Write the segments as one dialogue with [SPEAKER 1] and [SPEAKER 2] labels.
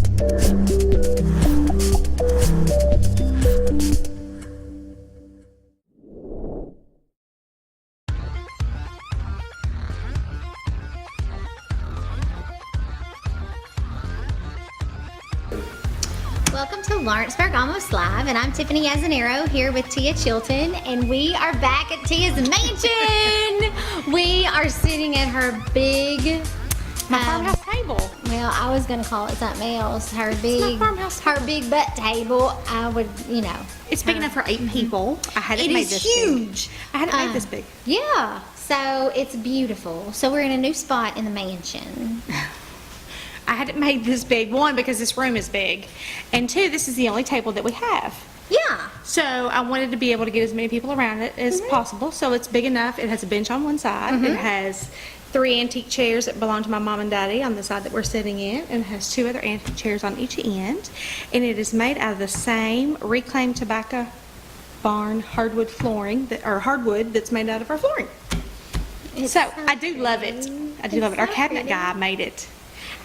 [SPEAKER 1] Welcome to Lawrenceburg Almost Live, and I'm Tiffany Yazanero here with Tia Chilton, and we are back at Tia's mansion. We are sitting at her big
[SPEAKER 2] farmhouse table.
[SPEAKER 1] Well, I was gonna call it something else. Her big butt table. I would, you know.
[SPEAKER 2] It's big enough for 8 people. I had it made this
[SPEAKER 1] huge.
[SPEAKER 2] big. I had it made this big.
[SPEAKER 1] Yeah. So it's beautiful. So we're in a new spot in the mansion.
[SPEAKER 2] I had it made this big, one, because this room is big, and 2, this is the only table that we have.
[SPEAKER 1] Yeah.
[SPEAKER 2] So I wanted to be able to get as many people around it as possible. So it's big enough. It has a bench on one side. It has 3 antique chairs that belong to my mom and daddy on the side that we're sitting in, and it has 2 other antique chairs on each end. And it is made out of the same reclaimed tobacco barn hardwood flooring, hardwood that's made out of our flooring. So I do love it. I do love it. Our cabinet guy made it.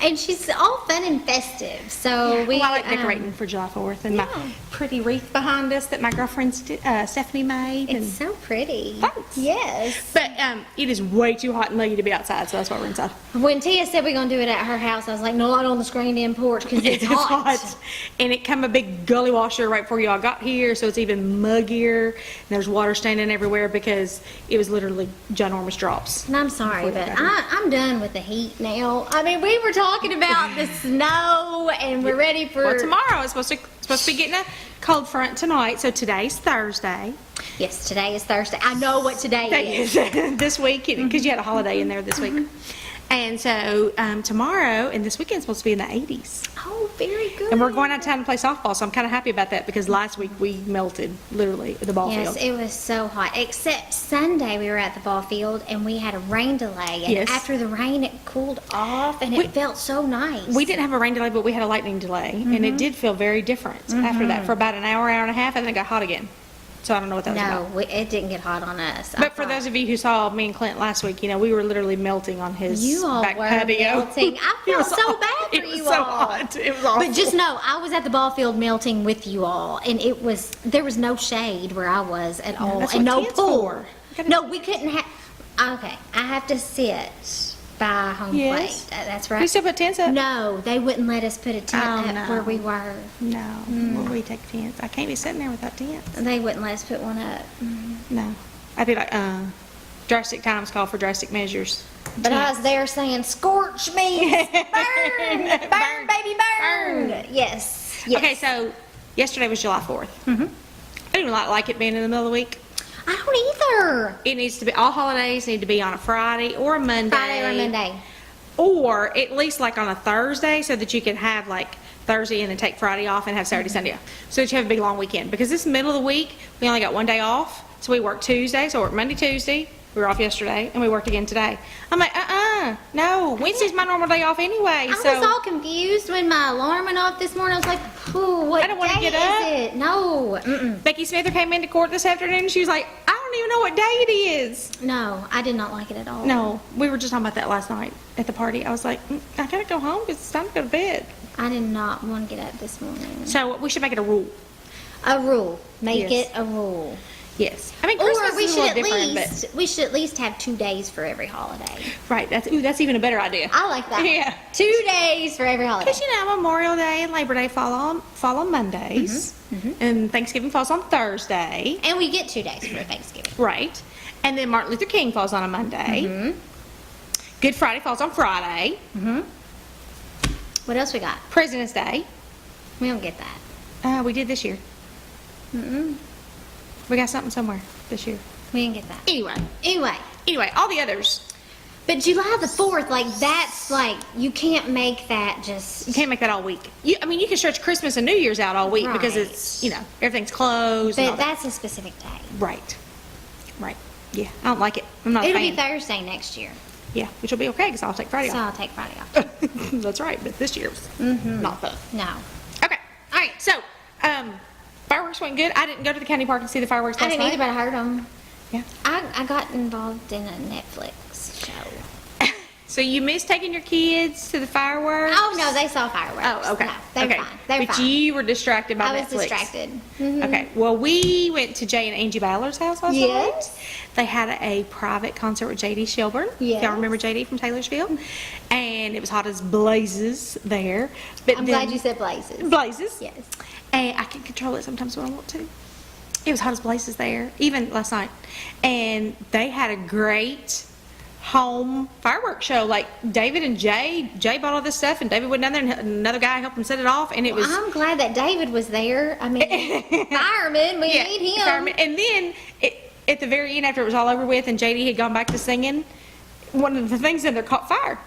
[SPEAKER 1] And she's all fun and festive. So
[SPEAKER 2] I like decorating for July 4th, and my pretty wreath behind us that my girlfriend Stephanie made.
[SPEAKER 1] It's so pretty.
[SPEAKER 2] Thanks.
[SPEAKER 1] Yes.
[SPEAKER 2] But it is way too hot and muggy to be outside, so that's why we're inside.
[SPEAKER 1] When Tia said we're going to do it at her house, I was like, no, not on the screened-in porch because it's hot.
[SPEAKER 2] And it come a big gully washer right before y'all got here, so it's even muggier. And there's water standing everywhere because it was literally ginormous drops.
[SPEAKER 1] And I'm sorry, but I'm done with the heat now. I mean, we were talking about the snow, and we're ready for...
[SPEAKER 2] Well, tomorrow is supposed to be getting a cold front tonight, so today's Thursday.
[SPEAKER 1] Yes, today is Thursday. I know what today is.
[SPEAKER 2] This week, because you had a holiday in there this week. And so tomorrow and this weekend is supposed to be in the 80s.
[SPEAKER 1] Oh, very good.
[SPEAKER 2] And we're going out of town to play softball, so I'm kind of happy about that because last week we melted, literally, at the ball field.
[SPEAKER 1] Yes, it was so hot. Except Sunday we were at the ball field and we had a rain delay. And after the rain, it cooled off and it felt so nice.
[SPEAKER 2] We didn't have a rain delay, but we had a lightning delay. And it did feel very different after that for about an hour, hour and a half, and then it got hot again. So I don't know what that was about.
[SPEAKER 1] No, it didn't get hot on us.
[SPEAKER 2] But for those of you who saw me and Clint last week, we were literally melting on his back patio.
[SPEAKER 1] Melting. I felt so bad for you all.
[SPEAKER 2] It was so hot. It was awful.
[SPEAKER 1] But just know, I was at the ball field melting with you all, and there was no shade where I was at all,
[SPEAKER 2] that's
[SPEAKER 1] and
[SPEAKER 2] what
[SPEAKER 1] no
[SPEAKER 2] tent's
[SPEAKER 1] pool.
[SPEAKER 2] for.
[SPEAKER 1] No, we couldn't have. Okay, I have to sit by home plate. That's right.
[SPEAKER 2] You still put tents up?
[SPEAKER 1] No, they wouldn't let us put a tent up where we were.
[SPEAKER 2] No, where we take tents. I can't be sitting there without tents.
[SPEAKER 1] They wouldn't let us put one up.
[SPEAKER 2] No, I'd be like, drastic times call for drastic measures.
[SPEAKER 1] But I was there saying, "Scorch me, burn, burn, baby, burn." Yes.
[SPEAKER 2] Okay, so yesterday was July 4th. I didn't like it being in the middle of the week.
[SPEAKER 1] I don't either.
[SPEAKER 2] It needs to be, all holidays need to be on a Friday or a Monday. Or at least like on a Thursday so that you can have like Thursday and then take Friday off and have Saturday, Sunday off. So that you have a big long weekend. Because this middle of the week, we only got one day off. So we work Tuesday, so we work Monday, Tuesday. We were off yesterday, and we worked again today. I'm like, no. Wednesday's my normal day off anyway.
[SPEAKER 1] I was all confused when my alarm went off this morning. I was like, what
[SPEAKER 2] I don't want to get
[SPEAKER 1] up. Is it? No.
[SPEAKER 2] Becky Smither came into court this afternoon, and she was like, I don't even know what day it is.
[SPEAKER 1] No, I did not like it at all.
[SPEAKER 2] No, we were just talking about that last night at the party. I was like, I gotta go home because it's time to go to bed.
[SPEAKER 1] I did not want to get up this morning.
[SPEAKER 2] So we should make it a rule.
[SPEAKER 1] A rule. Make it a rule.
[SPEAKER 2] Yes. I mean, Christmas is a little different,
[SPEAKER 1] we should at least have 2 days for every holiday.
[SPEAKER 2] Right. That's even a better idea.
[SPEAKER 1] I like that.
[SPEAKER 2] Yeah.
[SPEAKER 1] 2 days for every holiday.
[SPEAKER 2] Because, Memorial Day and Labor Day fall on Mondays. And Thanksgiving falls on Thursday.
[SPEAKER 1] And we get 2 days for Thanksgiving.
[SPEAKER 2] Right. And then Martin Luther King falls on a Monday. Good Friday falls on Friday.
[SPEAKER 1] What else we got?
[SPEAKER 2] President's Day.
[SPEAKER 1] We don't get that.
[SPEAKER 2] We did this year. We got something somewhere this year.
[SPEAKER 1] We didn't get that.
[SPEAKER 2] Anyway, all the others.
[SPEAKER 1] But July the 4th, that's you can't make that just...
[SPEAKER 2] You can't make that all week. You can stretch Christmas and New Year's out all week because it's, everything's closed.
[SPEAKER 1] But that's a specific day.
[SPEAKER 2] Right. Yeah, I don't like it. I'm not a fan.
[SPEAKER 1] It'll be Thursday next year.
[SPEAKER 2] Yeah, which will be okay because I'll take Friday off.
[SPEAKER 1] So I'll take Friday off.
[SPEAKER 2] That's right, but this year was not fun.
[SPEAKER 1] No.
[SPEAKER 2] Okay, all right, so fireworks went good. I didn't go to the county park and see the fireworks last night.
[SPEAKER 1] I didn't either, but I heard them.
[SPEAKER 2] Yeah.
[SPEAKER 1] I got involved in a Netflix show.
[SPEAKER 2] So you missed taking your kids to the fireworks?
[SPEAKER 1] Oh, no, they saw fireworks.
[SPEAKER 2] Oh, okay.
[SPEAKER 1] No, they were
[SPEAKER 2] okay.
[SPEAKER 1] fine. They were
[SPEAKER 2] But
[SPEAKER 1] fine.
[SPEAKER 2] you were distracted by
[SPEAKER 1] I
[SPEAKER 2] Netflix.
[SPEAKER 1] was distracted. Mhm.
[SPEAKER 2] Okay. Well, we went to Jay and Angie Ballard's house last
[SPEAKER 1] Yes.
[SPEAKER 2] night. They had a private concert with J.D. Shelburne.
[SPEAKER 1] Yes.
[SPEAKER 2] Y'all remember J.D. from Taylorsville? And it was hot as blazes there. But
[SPEAKER 1] I'm glad you said blazes.
[SPEAKER 2] Blazes.
[SPEAKER 1] Yes.
[SPEAKER 2] And I can control it sometimes when I want to. It was hot as blazes there, even last night. And they had a great home fireworks show. Like David and Jay bought all this stuff, and David went down there, and another guy helped him set it off, and it was.
[SPEAKER 1] I'm glad that David was there. I mean, fireman, we need him.
[SPEAKER 2] Fireman. And then at the very end, after it was all over with, and JD had gone back to singing, one of the things in there caught fire.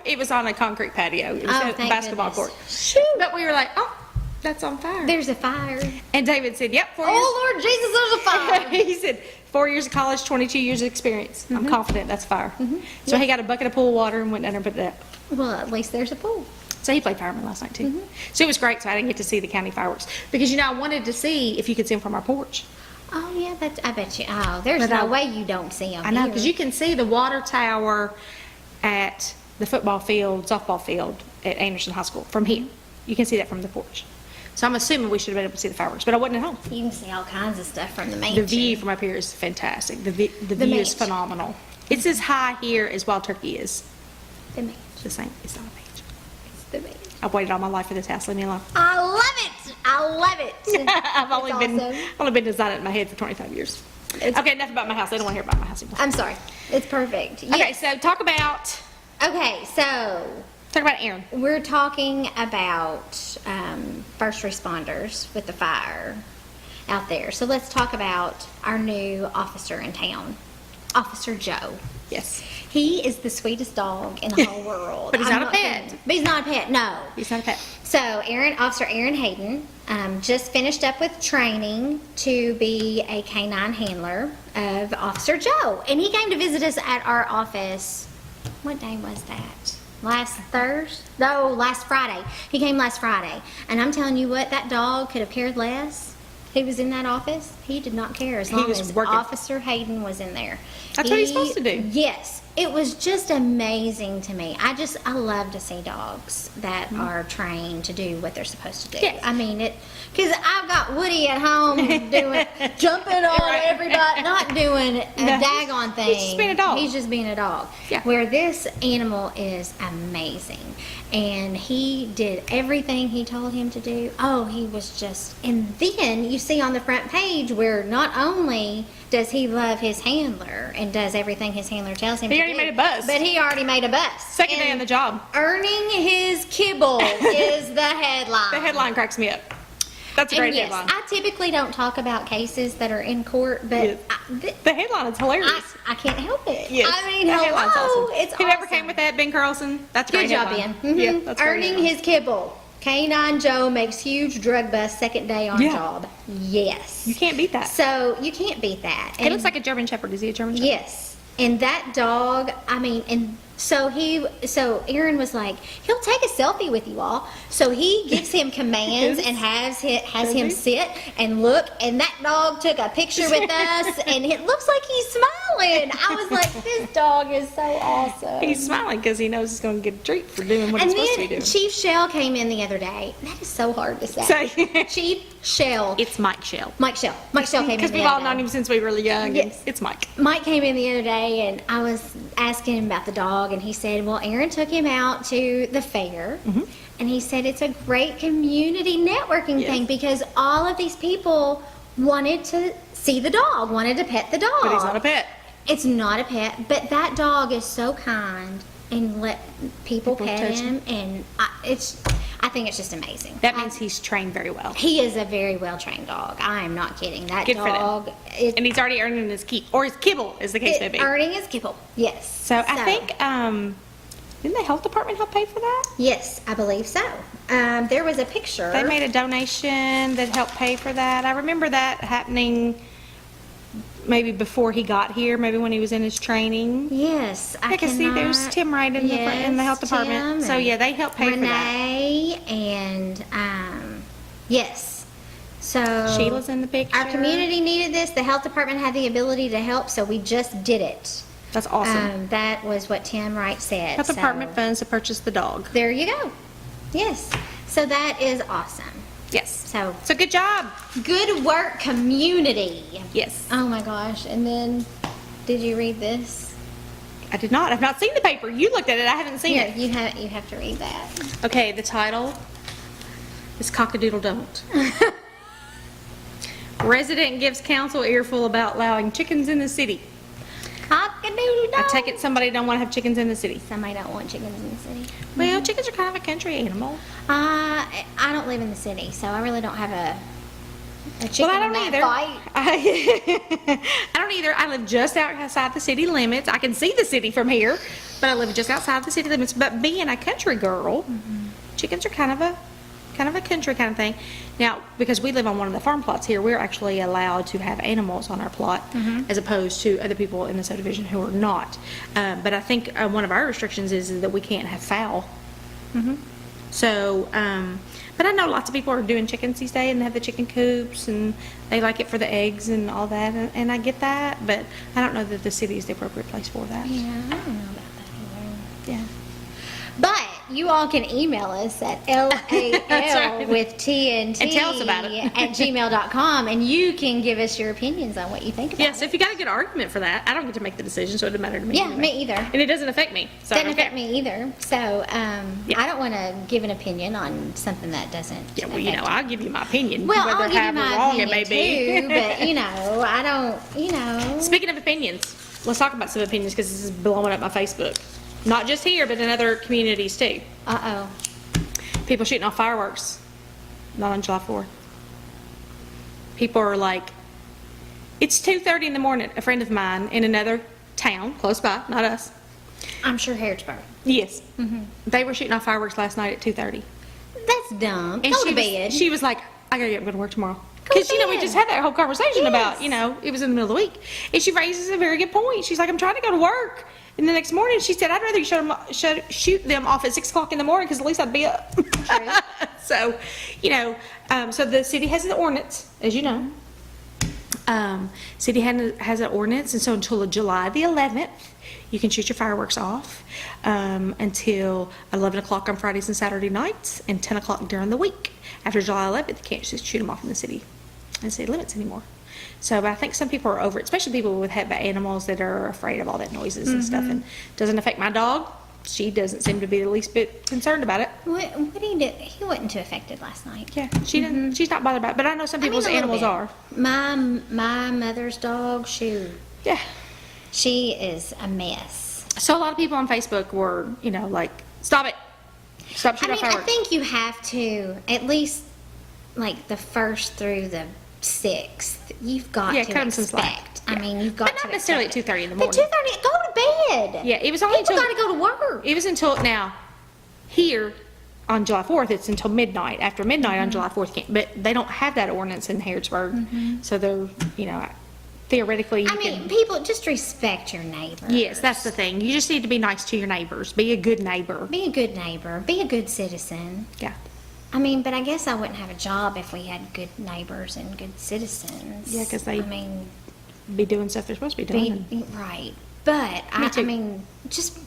[SPEAKER 2] It was on a concrete patio. It was
[SPEAKER 1] Oh,
[SPEAKER 2] a
[SPEAKER 1] thank
[SPEAKER 2] basketball
[SPEAKER 1] goodness.
[SPEAKER 2] court.
[SPEAKER 1] Shoot.
[SPEAKER 2] But we were like, oh, that's on fire.
[SPEAKER 1] There's a fire.
[SPEAKER 2] And David said, yep, 4 years.
[SPEAKER 1] Oh, Lord Jesus, there's a fire.
[SPEAKER 2] He said, 4 years of college, 22 years of experience. I'm confident that's fire. So he got a bucket of pool water and went down there and put it up.
[SPEAKER 1] Well, at least there's a pool.
[SPEAKER 2] So he played fireman last night too. So it was great. So I didn't get to see the county fireworks because I wanted to see if you could see them from our porch.
[SPEAKER 1] Oh, yeah, I bet you. Oh, there's
[SPEAKER 2] But
[SPEAKER 1] no way you don't see them.
[SPEAKER 2] I know because you can see the water tower at the football field, softball field at Anderson High School from here. You can see that from the porch. So I'm assuming we should have been able to see the fireworks, but I wasn't at home.
[SPEAKER 1] You can see all kinds of stuff from the mansion.
[SPEAKER 2] The view from up here is fantastic. The view is
[SPEAKER 1] mansion.
[SPEAKER 2] phenomenal. It's as high here as Wild Turkey is.
[SPEAKER 1] The mansion.
[SPEAKER 2] The same. It's not a mansion.
[SPEAKER 1] It's the mansion.
[SPEAKER 2] I've waited all my life for this house. Leave me alone.
[SPEAKER 1] I love it. I love it.
[SPEAKER 2] I've only
[SPEAKER 1] It's
[SPEAKER 2] been designing it in my head for 25 years. Okay, enough about my house. They don't want to hear about my house anymore.
[SPEAKER 1] I'm sorry. It's perfect.
[SPEAKER 2] Okay,
[SPEAKER 1] Yes.
[SPEAKER 2] so talk about Aaron.
[SPEAKER 1] We're talking about first responders with the fire out there. So let's talk about our new officer in town, Officer Joe.
[SPEAKER 2] Yes.
[SPEAKER 1] He is the sweetest dog in the whole world.
[SPEAKER 2] But he's
[SPEAKER 1] I'm
[SPEAKER 2] not a pet.
[SPEAKER 1] kidding. But he's not a pet, no.
[SPEAKER 2] He's not a pet.
[SPEAKER 1] So Officer Aaron Hayden just finished up with training to be a canine handler of Officer Joe. And he came to visit us at our office. What day was that? Last Thursday? No, last Friday. He came last Friday. And I'm telling you what, that dog could have cared less. He was in that office. He did not care as long
[SPEAKER 2] was
[SPEAKER 1] as
[SPEAKER 2] working.
[SPEAKER 1] Officer Hayden was in there.
[SPEAKER 2] That's what he's supposed to do.
[SPEAKER 1] Yes. It was just amazing to me. I love to see dogs that are trained to do what they're supposed to do.
[SPEAKER 2] Yes.
[SPEAKER 1] I mean, because I've got Woody at home jumping on
[SPEAKER 2] Right.
[SPEAKER 1] everybody, not doing a
[SPEAKER 2] No,
[SPEAKER 1] daggone thing.
[SPEAKER 2] he's just being a dog.
[SPEAKER 1] He's just being a dog.
[SPEAKER 2] Yeah.
[SPEAKER 1] Where this animal is amazing. And he did everything he told him to do. Oh, he was just, and then you see on the front page where not only does he love his handler and does everything his handler tells him
[SPEAKER 2] He
[SPEAKER 1] to
[SPEAKER 2] already
[SPEAKER 1] do,
[SPEAKER 2] made a bus.
[SPEAKER 1] but he already made a bus.
[SPEAKER 2] Second day on the job.
[SPEAKER 1] Earning his kibble is the headline.
[SPEAKER 2] The headline cracks me up. That's a great
[SPEAKER 1] And yes,
[SPEAKER 2] headline.
[SPEAKER 1] I typically don't talk about cases that are in court, but
[SPEAKER 2] Yes. The headline is hilarious.
[SPEAKER 1] I can't help it.
[SPEAKER 2] Yes.
[SPEAKER 1] I mean,
[SPEAKER 2] The headline's
[SPEAKER 1] hello,
[SPEAKER 2] awesome.
[SPEAKER 1] it's
[SPEAKER 2] Whoever
[SPEAKER 1] awesome.
[SPEAKER 2] came with that, Ben Carlson, that's a
[SPEAKER 1] Good
[SPEAKER 2] great
[SPEAKER 1] job,
[SPEAKER 2] headline.
[SPEAKER 1] Ben.
[SPEAKER 2] Yeah, that's a great
[SPEAKER 1] Earning
[SPEAKER 2] headline.
[SPEAKER 1] his kibble. Canine Joe makes huge drug bust second day on
[SPEAKER 2] Yeah.
[SPEAKER 1] job. Yes.
[SPEAKER 2] You can't beat that.
[SPEAKER 1] So you can't beat that.
[SPEAKER 2] It looks like a German Shepherd. Is he a German Shepherd?
[SPEAKER 1] Yes. And that dog, I mean, and so Aaron was like, he'll take a selfie with you all. So he gives him commands
[SPEAKER 2] Yes.
[SPEAKER 1] and has him
[SPEAKER 2] he?
[SPEAKER 1] sit and look. And that dog took a picture with us, and it looks like he's smiling. I was like, this dog is so awesome.
[SPEAKER 2] He's smiling because he knows he's going to get a treat for doing what
[SPEAKER 1] And
[SPEAKER 2] he's supposed to be
[SPEAKER 1] then
[SPEAKER 2] doing.
[SPEAKER 1] Chief Shell came in the other day. That is so hard to say.
[SPEAKER 2] Say-
[SPEAKER 1] Chief Shell.
[SPEAKER 2] It's Mike Shell.
[SPEAKER 1] Mike Shell. Mike Shell came in
[SPEAKER 2] Because
[SPEAKER 1] the
[SPEAKER 2] we've all
[SPEAKER 1] other
[SPEAKER 2] known
[SPEAKER 1] day.
[SPEAKER 2] him since we were really young.
[SPEAKER 1] Yes.
[SPEAKER 2] And it's Mike.
[SPEAKER 1] Mike came in the other day, and I was asking him about the dog, and he said, well, Aaron took him out to the fair, and he said it's a great community networking
[SPEAKER 2] Yes.
[SPEAKER 1] thing because all of these people wanted to see the dog, wanted to pet the dog.
[SPEAKER 2] But he's not a pet.
[SPEAKER 1] It's not a pet, but that dog is so kind and let people pet
[SPEAKER 2] touch
[SPEAKER 1] him, and I think it's just amazing.
[SPEAKER 2] That means he's trained very well.
[SPEAKER 1] He is a very well trained dog. I am not kidding. That
[SPEAKER 2] Good for them.
[SPEAKER 1] dog,
[SPEAKER 2] And he's already earning his keep, or his kibble, as the case may be.
[SPEAKER 1] earning his kibble. Yes.
[SPEAKER 2] So I think, didn't the health department help pay for that?
[SPEAKER 1] Yes, I believe so. There was a picture.
[SPEAKER 2] They made a donation that helped pay for that. I remember that happening maybe before he got here, maybe when he was in his training.
[SPEAKER 1] Yes,
[SPEAKER 2] I can see there's
[SPEAKER 1] cannot-
[SPEAKER 2] Tim Wright in the health
[SPEAKER 1] Yes,
[SPEAKER 2] department.
[SPEAKER 1] Tim
[SPEAKER 2] So
[SPEAKER 1] and
[SPEAKER 2] yeah, they helped pay for that.
[SPEAKER 1] Renee and yes. So
[SPEAKER 2] Sheila's in the picture.
[SPEAKER 1] Our community needed this. The health department had the ability to help, so we just did it.
[SPEAKER 2] That's awesome.
[SPEAKER 1] That was what Tim Wright said.
[SPEAKER 2] Health department funds to purchase the dog.
[SPEAKER 1] There you go. Yes. So that is awesome.
[SPEAKER 2] Yes.
[SPEAKER 1] So
[SPEAKER 2] good job.
[SPEAKER 1] good work, community.
[SPEAKER 2] Yes.
[SPEAKER 1] Oh my gosh. And then, did you read this?
[SPEAKER 2] I did not. I've not seen the paper. You looked at it. I haven't seen
[SPEAKER 1] Here,
[SPEAKER 2] it.
[SPEAKER 1] you have to read that.
[SPEAKER 2] Okay, the title is Cockadoodle Don't. Resident gives council earful about allowing chickens in the city.
[SPEAKER 1] Cock-a-doodle-doo.
[SPEAKER 2] I take it somebody don't want to have chickens in the city.
[SPEAKER 1] Somebody don't want chickens in the city.
[SPEAKER 2] Well, chickens are kind of a country animal.
[SPEAKER 1] I don't live in the city, so I really don't have a chicken
[SPEAKER 2] Well, I
[SPEAKER 1] in
[SPEAKER 2] don't
[SPEAKER 1] that
[SPEAKER 2] either.
[SPEAKER 1] fight.
[SPEAKER 2] I don't either. I live just outside the city limits. I can see the city from here, but I live just outside the city limits. But being a country girl, chickens are kind of a country kind of thing. Now, because we live on one of the farm plots here, we're actually allowed to have animals on our plot, as opposed to other people in the subdivision who are not. But I think one of our restrictions is that we can't have fowl. So, but I know lots of people are doing chickens these days and they have the chicken coops and they like it for the eggs and all that, and I get that, but I don't know that the city is the appropriate place for that.
[SPEAKER 1] Yeah, I don't know about that either.
[SPEAKER 2] Yeah.
[SPEAKER 1] But you all can email us at LAL with TNT
[SPEAKER 2] And tell us about it.
[SPEAKER 1] at gmail.com, and you can give us your opinions on what you think about
[SPEAKER 2] Yes,
[SPEAKER 1] it.
[SPEAKER 2] if you got a good argument for that, I don't get to make the decision, so it doesn't matter to me.
[SPEAKER 1] Yeah,
[SPEAKER 2] anyway.
[SPEAKER 1] me either.
[SPEAKER 2] And it doesn't affect me. So
[SPEAKER 1] Doesn't
[SPEAKER 2] I don't care.
[SPEAKER 1] affect me either. So
[SPEAKER 2] Yeah.
[SPEAKER 1] I don't want to give an opinion on something that doesn't.
[SPEAKER 2] Yeah, well, you know,
[SPEAKER 1] affect
[SPEAKER 2] I'll give you my opinion.
[SPEAKER 1] Well,
[SPEAKER 2] whether
[SPEAKER 1] I'll give you
[SPEAKER 2] however
[SPEAKER 1] my
[SPEAKER 2] wrong
[SPEAKER 1] opinion
[SPEAKER 2] it may
[SPEAKER 1] too,
[SPEAKER 2] be.
[SPEAKER 1] but I don't.
[SPEAKER 2] Speaking of opinions, let's talk about some opinions because this is blowing up my Facebook. Not just here, but in other communities too.
[SPEAKER 1] Uh-oh.
[SPEAKER 2] People shooting off fireworks, not on July 4th. People are like, it's 2:30 in the morning. A friend of mine in another town, close by, not us.
[SPEAKER 1] I'm sure Harrodsburg.
[SPEAKER 2] Yes. They were shooting off fireworks last night at 2:30.
[SPEAKER 1] That's dumb.
[SPEAKER 2] And
[SPEAKER 1] Go
[SPEAKER 2] she
[SPEAKER 1] to bed.
[SPEAKER 2] Was, she was like, I gotta get up and go to work tomorrow.
[SPEAKER 1] Go to
[SPEAKER 2] Because, we
[SPEAKER 1] bed.
[SPEAKER 2] just had that whole conversation
[SPEAKER 1] Yes.
[SPEAKER 2] about, it was in the middle of the week. And she raises a very good point. She's like, I'm trying to go to work. And the next morning, she said, I'd rather you shoot them off at 6 o'clock in the morning because at least I'd be up. So, so the city has an ordinance, as you know. City has an ordinance, and so until July the 11th, you can shoot your fireworks off until 11 o'clock on Fridays and Saturday nights and 10 o'clock during the week. After July 11th, you can't just shoot them off in the city limits anymore. So, but I think some people are over it, especially people with have animals that are afraid of all that noises and stuff. And doesn't affect my dog. She doesn't seem to be the least bit concerned about it.
[SPEAKER 1] What did he do? He wasn't too affected last night.
[SPEAKER 2] Yeah, she didn't. She's not bothered by it. But I know some people's
[SPEAKER 1] a little
[SPEAKER 2] animals
[SPEAKER 1] bit.
[SPEAKER 2] are.
[SPEAKER 1] My mother's dog,
[SPEAKER 2] Yeah.
[SPEAKER 1] she is a mess.
[SPEAKER 2] So a lot of people on Facebook were, like, stop it. Stop
[SPEAKER 1] I
[SPEAKER 2] shooting
[SPEAKER 1] mean,
[SPEAKER 2] off
[SPEAKER 1] I
[SPEAKER 2] fireworks.
[SPEAKER 1] think you have to, at least, like, the 1st through the 6th, you've got
[SPEAKER 2] Yeah,
[SPEAKER 1] to
[SPEAKER 2] cut 'em some slack.
[SPEAKER 1] expect. I mean, you've got
[SPEAKER 2] But
[SPEAKER 1] to
[SPEAKER 2] not necessarily
[SPEAKER 1] expect
[SPEAKER 2] at 2:30 in the
[SPEAKER 1] But
[SPEAKER 2] morning.
[SPEAKER 1] 2:30, go to bed.
[SPEAKER 2] Yeah, it was only
[SPEAKER 1] People
[SPEAKER 2] until-
[SPEAKER 1] got to go to work.
[SPEAKER 2] It was until now. Here on July 4th, it's until midnight. After midnight on July 4th, but they don't have that ordinance in Harrodsburg, so they're theoretically.
[SPEAKER 1] I mean, people, just respect your neighbors.
[SPEAKER 2] Yes, that's the thing. You just need to be nice to your neighbors. Be a good neighbor.
[SPEAKER 1] Be a good neighbor. Be a good citizen.
[SPEAKER 2] Yeah.
[SPEAKER 1] I mean, but I guess I wouldn't have a job if we had good neighbors and good citizens.
[SPEAKER 2] Yeah, 'cause they-
[SPEAKER 1] I mean,
[SPEAKER 2] Be doing stuff they're supposed to be doing.
[SPEAKER 1] be right. But
[SPEAKER 2] Me
[SPEAKER 1] I
[SPEAKER 2] too.
[SPEAKER 1] mean, just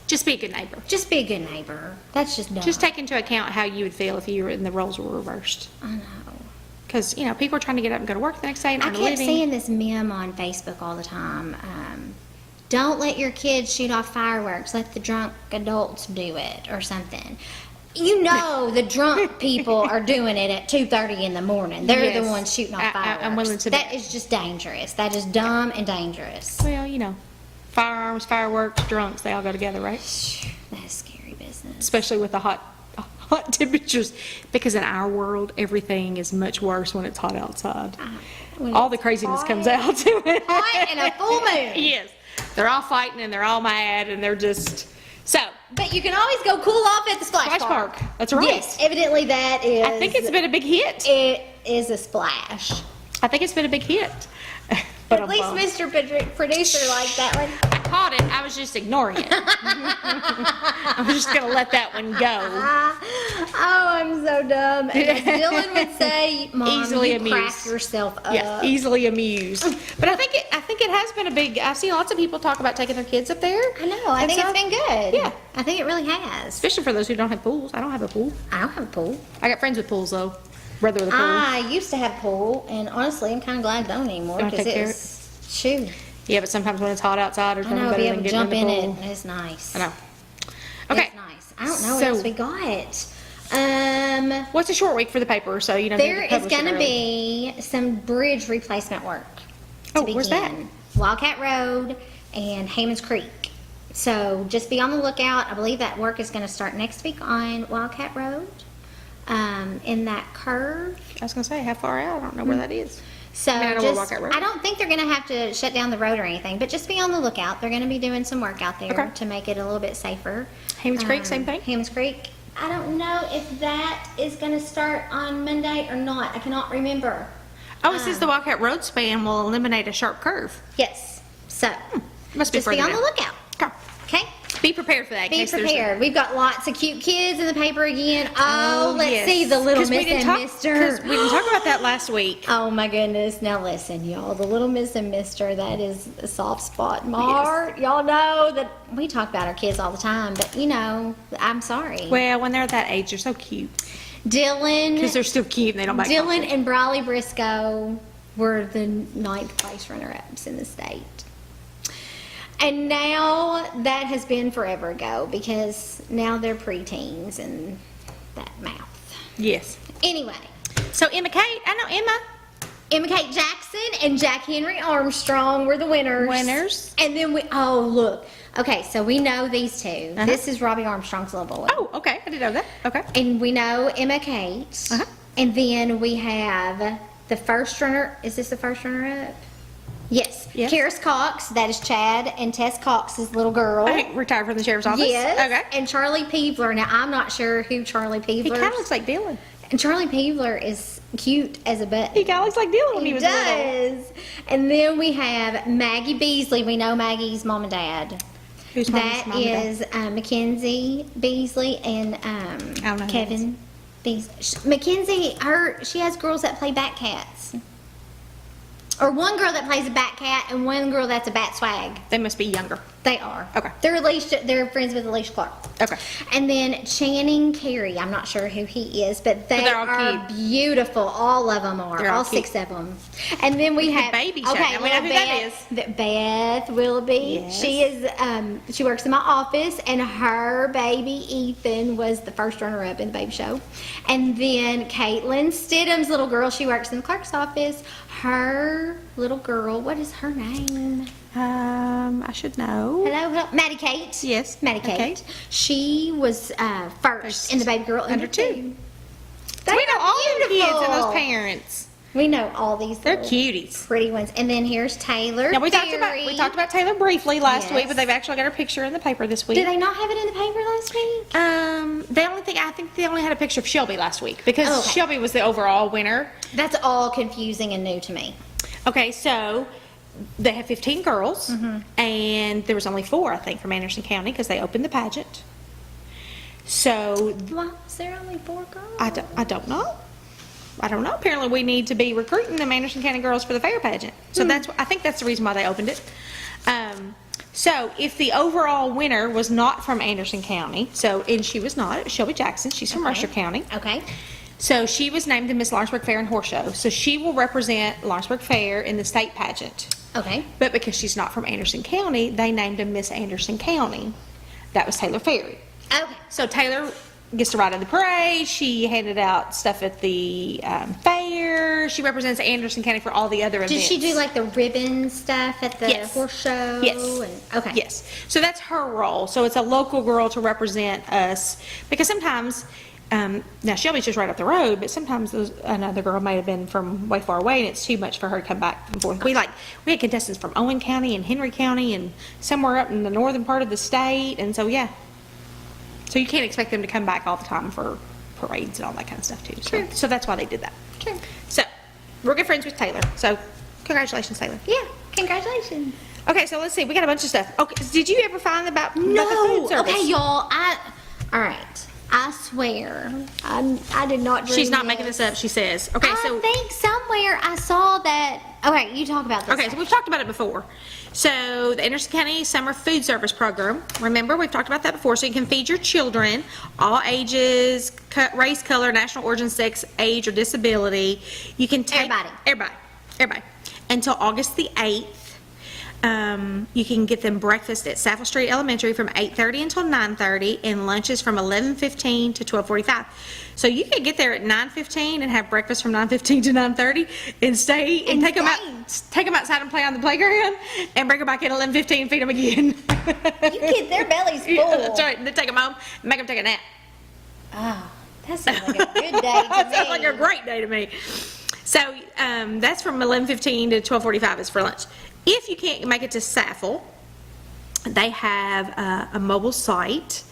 [SPEAKER 2] Just be a good neighbor.
[SPEAKER 1] just be a good neighbor. That's just dumb.
[SPEAKER 2] Just take into account how you would feel if you were in the roles were reversed.
[SPEAKER 1] I know.
[SPEAKER 2] Because, people are trying to get up and go to work the next day and
[SPEAKER 1] I
[SPEAKER 2] earn a
[SPEAKER 1] kept
[SPEAKER 2] living.
[SPEAKER 1] seeing this meme on Facebook all the time. Don't let your kids shoot off fireworks. Let the drunk adults do it, or something. The drunk people are doing it at 2:30 in the morning. They're
[SPEAKER 2] Yes.
[SPEAKER 1] the ones shooting off fireworks.
[SPEAKER 2] I'm willing to
[SPEAKER 1] That
[SPEAKER 2] bet.
[SPEAKER 1] is just dangerous. That is dumb and dangerous.
[SPEAKER 2] Well, firearms, fireworks, drunks, they all go together, right?
[SPEAKER 1] That's scary business.
[SPEAKER 2] Especially with the hot temperatures. Because in our world, everything is much worse when it's hot outside.
[SPEAKER 1] When
[SPEAKER 2] All the
[SPEAKER 1] it's
[SPEAKER 2] craziness
[SPEAKER 1] hot-
[SPEAKER 2] comes out to it.
[SPEAKER 1] Hot and a full moon.
[SPEAKER 2] Yes. They're all fighting and they're all mad and they're just... So,
[SPEAKER 1] But you can always go cool off at the splash
[SPEAKER 2] Splash
[SPEAKER 1] park.
[SPEAKER 2] Park. That's right.
[SPEAKER 1] Yes, evidently that is.
[SPEAKER 2] I think it's been a big hit.
[SPEAKER 1] It is a splash.
[SPEAKER 2] I think it's been a big hit.
[SPEAKER 1] At least Mr. Producer liked that one.
[SPEAKER 2] I caught it. I was just ignoring it. I was just going to let that one go.
[SPEAKER 1] Oh, I'm so dumb. And as Dylan would say, Mom,
[SPEAKER 2] Easily
[SPEAKER 1] you
[SPEAKER 2] amused.
[SPEAKER 1] crack yourself up.
[SPEAKER 2] Yeah, easily amused. But I think I think it has been a big, I've seen lots of people talk about taking their kids up there.
[SPEAKER 1] I know. I
[SPEAKER 2] And
[SPEAKER 1] think
[SPEAKER 2] so-
[SPEAKER 1] it's been good.
[SPEAKER 2] Yeah.
[SPEAKER 1] I think it really has.
[SPEAKER 2] Especially for those who don't have pools. I don't have a pool.
[SPEAKER 1] I don't have a pool.
[SPEAKER 2] I got friends with pools though. Brother with a pool.
[SPEAKER 1] I used to have a pool, and honestly, I'm kind of glad I don't anymore
[SPEAKER 2] Don't
[SPEAKER 1] because
[SPEAKER 2] take care of
[SPEAKER 1] it's shoot.
[SPEAKER 2] Yeah, but sometimes when it's hot outside, there's
[SPEAKER 1] I
[SPEAKER 2] nothing
[SPEAKER 1] know,
[SPEAKER 2] better
[SPEAKER 1] be
[SPEAKER 2] than
[SPEAKER 1] able to
[SPEAKER 2] getting
[SPEAKER 1] jump
[SPEAKER 2] in
[SPEAKER 1] in
[SPEAKER 2] the
[SPEAKER 1] it.
[SPEAKER 2] pool.
[SPEAKER 1] It's nice.
[SPEAKER 2] I know. Okay.
[SPEAKER 1] It's nice. I don't know what
[SPEAKER 2] So-
[SPEAKER 1] else we got.
[SPEAKER 2] What's a short week for the paper? So you know
[SPEAKER 1] There
[SPEAKER 2] they
[SPEAKER 1] is
[SPEAKER 2] publish it
[SPEAKER 1] going to
[SPEAKER 2] early.
[SPEAKER 1] be some bridge replacement work.
[SPEAKER 2] Oh, where's that?
[SPEAKER 1] Wildcat Road and Hammond's Creek. So just be on the lookout. I believe that work is going to start next week on Wildcat Road. In that curve.
[SPEAKER 2] I was gonna say how far out? I don't know where that is.
[SPEAKER 1] So
[SPEAKER 2] I know where Wildcat Road
[SPEAKER 1] I
[SPEAKER 2] is.
[SPEAKER 1] don't think they're going to have to shut down the road or anything, but just be on the lookout. They're going to be doing some work out there
[SPEAKER 2] Okay.
[SPEAKER 1] to make it a little bit safer.
[SPEAKER 2] Hammond's Creek, same thing?
[SPEAKER 1] Hammond's Creek. I don't know if that is going to start on Monday or not. I cannot remember.
[SPEAKER 2] Oh, it says the Wildcat Road span will eliminate a sharp curve.
[SPEAKER 1] Yes. So
[SPEAKER 2] Must be
[SPEAKER 1] just be
[SPEAKER 2] further
[SPEAKER 1] on the
[SPEAKER 2] down.
[SPEAKER 1] lookout.
[SPEAKER 2] Okay.
[SPEAKER 1] Okay?
[SPEAKER 2] Be prepared for that. in
[SPEAKER 1] Be
[SPEAKER 2] case there's a-
[SPEAKER 1] prepared. We've got lots of cute kids in the paper again. Oh, let's
[SPEAKER 2] yes.
[SPEAKER 1] see the little
[SPEAKER 2] 'Cause we
[SPEAKER 1] Miss
[SPEAKER 2] didn't
[SPEAKER 1] and
[SPEAKER 2] talk-
[SPEAKER 1] Mister.
[SPEAKER 2] 'cause we didn't talk about that last week.
[SPEAKER 1] Oh my goodness. Now listen, y'all. The little Miss and Mister, that is a soft spot in my heart. Y'all know that we talk about our kids all the time, but you know, I'm sorry.
[SPEAKER 2] Well, when they're that age, they're so cute
[SPEAKER 1] Dylan,
[SPEAKER 2] because they're still cute and they don't bite.
[SPEAKER 1] Dylan and Briley Briscoe were the 9th place runner-ups in the state. And now that has been forever ago because now they're preteens and that mouth.
[SPEAKER 2] Yes.
[SPEAKER 1] Anyway,
[SPEAKER 2] So Emma Kate, I know Emma.
[SPEAKER 1] Emma Kate Jackson and Jack Henry Armstrong were the winners.
[SPEAKER 2] Winners.
[SPEAKER 1] And then look. Okay, so we know these 2. This is Robbie Armstrong's little boy.
[SPEAKER 2] Oh, okay. I didn't know that. Okay.
[SPEAKER 1] And we know Emma Kate.
[SPEAKER 2] Uh-huh.
[SPEAKER 1] And then we have the first runner. Is this the first runner up? Yes.
[SPEAKER 2] Yes.
[SPEAKER 1] Karis Cox. That is Chad and Tess Cox's little girl.
[SPEAKER 2] Okay, retired from the sheriff's office.
[SPEAKER 1] Yes.
[SPEAKER 2] Okay.
[SPEAKER 1] And Charlie Peevler. Now, I'm not sure who Charlie Peevler
[SPEAKER 2] He kind of looks like Dylan.
[SPEAKER 1] And Charlie Peevler is cute as a button.
[SPEAKER 2] He kind of looks like Dylan when he was little.
[SPEAKER 1] does. And then we have Maggie Beasley. We know Maggie's mom and dad.
[SPEAKER 2] Who's
[SPEAKER 1] That
[SPEAKER 2] mom and dad?
[SPEAKER 1] is Mackenzie Beasley and
[SPEAKER 2] don't know who
[SPEAKER 1] Kevin Beasley. Mackenzie, she has girls that play bat cats. Or one girl that plays a bat cat and one girl that's a bat swag.
[SPEAKER 2] They must be younger.
[SPEAKER 1] They are.
[SPEAKER 2] Okay.
[SPEAKER 1] They're friends with Alicia Clark.
[SPEAKER 2] Okay.
[SPEAKER 1] And then Channing Carey, I'm not sure who he is, but they
[SPEAKER 2] they're all
[SPEAKER 1] are
[SPEAKER 2] cute.
[SPEAKER 1] beautiful. All of them are.
[SPEAKER 2] They're all
[SPEAKER 1] all
[SPEAKER 2] cute.
[SPEAKER 1] 6 of them. And then we have
[SPEAKER 2] baby show. Now we know who that
[SPEAKER 1] Beth Willoughby.
[SPEAKER 2] Yes.
[SPEAKER 1] She is. She works in my office, and her baby Ethan was the first runner-up in the baby show. And then Caitlin Stidham's little girl. She works in the clerk's office. Her little girl. What is her name?
[SPEAKER 2] I should know.
[SPEAKER 1] Hello, Maddie Kate.
[SPEAKER 2] Yes,
[SPEAKER 1] Maddie Kate.
[SPEAKER 2] Kate.
[SPEAKER 1] She was first in the baby girl under 2. They
[SPEAKER 2] We know
[SPEAKER 1] are
[SPEAKER 2] all the kids and
[SPEAKER 1] beautiful.
[SPEAKER 2] those parents.
[SPEAKER 1] We know all these.
[SPEAKER 2] They're
[SPEAKER 1] little
[SPEAKER 2] cuties.
[SPEAKER 1] pretty ones. And then here's Taylor.
[SPEAKER 2] Now we
[SPEAKER 1] Perry.
[SPEAKER 2] talked about Taylor briefly last
[SPEAKER 1] Yes.
[SPEAKER 2] week, but they've actually got her picture in the paper this week.
[SPEAKER 1] Did they not have it in the paper last week?
[SPEAKER 2] I think they only had a picture of Shelby last week because
[SPEAKER 1] Oh, okay.
[SPEAKER 2] Shelby was the overall winner.
[SPEAKER 1] That's all confusing and new to me.
[SPEAKER 2] Okay, so they have 15 girls,
[SPEAKER 1] Mm-hmm.
[SPEAKER 2] and there was only 4, I think, from Anderson County because they opened the pageant. So
[SPEAKER 1] Why was there only 4 girls?
[SPEAKER 2] I don't know. I don't know. Apparently, we need to be recruiting them Anderson County girls for the fair pageant. So I think that's the reason why they opened it. So if the overall winner was not from Anderson County, and she was not, it was Shelby Jackson. She's from Mercer County.
[SPEAKER 1] Okay.
[SPEAKER 2] So she was named the Miss Lawrenceburg Fair and Horse Show. So she will represent Lawrenceburg Fair in the state pageant.
[SPEAKER 1] Okay.
[SPEAKER 2] But because she's not from Anderson County, they named her Miss Anderson County. That was Taylor Ferry.
[SPEAKER 1] Okay.
[SPEAKER 2] So Taylor gets to ride in the parade. She handed out stuff at the fair. She represents Anderson County for all the other events.
[SPEAKER 1] Did she do like the ribbon stuff at the
[SPEAKER 2] Yes.
[SPEAKER 1] horse show?
[SPEAKER 2] Yes.
[SPEAKER 1] Okay.
[SPEAKER 2] Yes. So that's her role. So it's a local girl to represent us because sometimes. Now Shelby's just right up the road, but sometimes another girl may have been from way far away, and it's too much for her to come back and forth. We had contestants from Owen County and Henry County and somewhere up in the northern part of the state, and so yeah. So you can't expect them to come back all the time for parades and all that kind of stuff too.
[SPEAKER 1] Sure.
[SPEAKER 2] So that's why they did that.
[SPEAKER 1] Sure.
[SPEAKER 2] So we're good friends with Taylor. So congratulations, Taylor.
[SPEAKER 1] Yeah. Congratulations.
[SPEAKER 2] Okay, so let's see. We got a bunch of stuff. Okay, did you ever find about the
[SPEAKER 1] No.
[SPEAKER 2] food service?
[SPEAKER 1] Okay, y'all. All right. I swear, I did not dream
[SPEAKER 2] She's not making this up, she says. Okay,
[SPEAKER 1] I think somewhere I saw that. Okay, you talk about this.
[SPEAKER 2] Okay, so we've talked about it before. So the Anderson County Summer Food Service Program, remember we've talked about that before, so you can feed your children, all ages, race, color, national origin, sex, age, or disability. You can take everybody, until August the 8th. You can get them breakfast at Saffel Street Elementary from 8:30 until 9:30, and lunches from 11:15 to 12:45. So you can get there at 9:15 and have breakfast from 9:15 to 9:30, and stay and take them outside and play on the playground, and bring them back at 11:15 and feed them again.
[SPEAKER 1] You get their bellies full.
[SPEAKER 2] Yeah, that's right. And then take them home, and make them take a nap.
[SPEAKER 1] Oh, that sounds like a good day to me.
[SPEAKER 2] That sounds like a great day to me. So that's from 11:15 to 12:45 is for lunch. If you can't make it to Saffel, they have a mobile site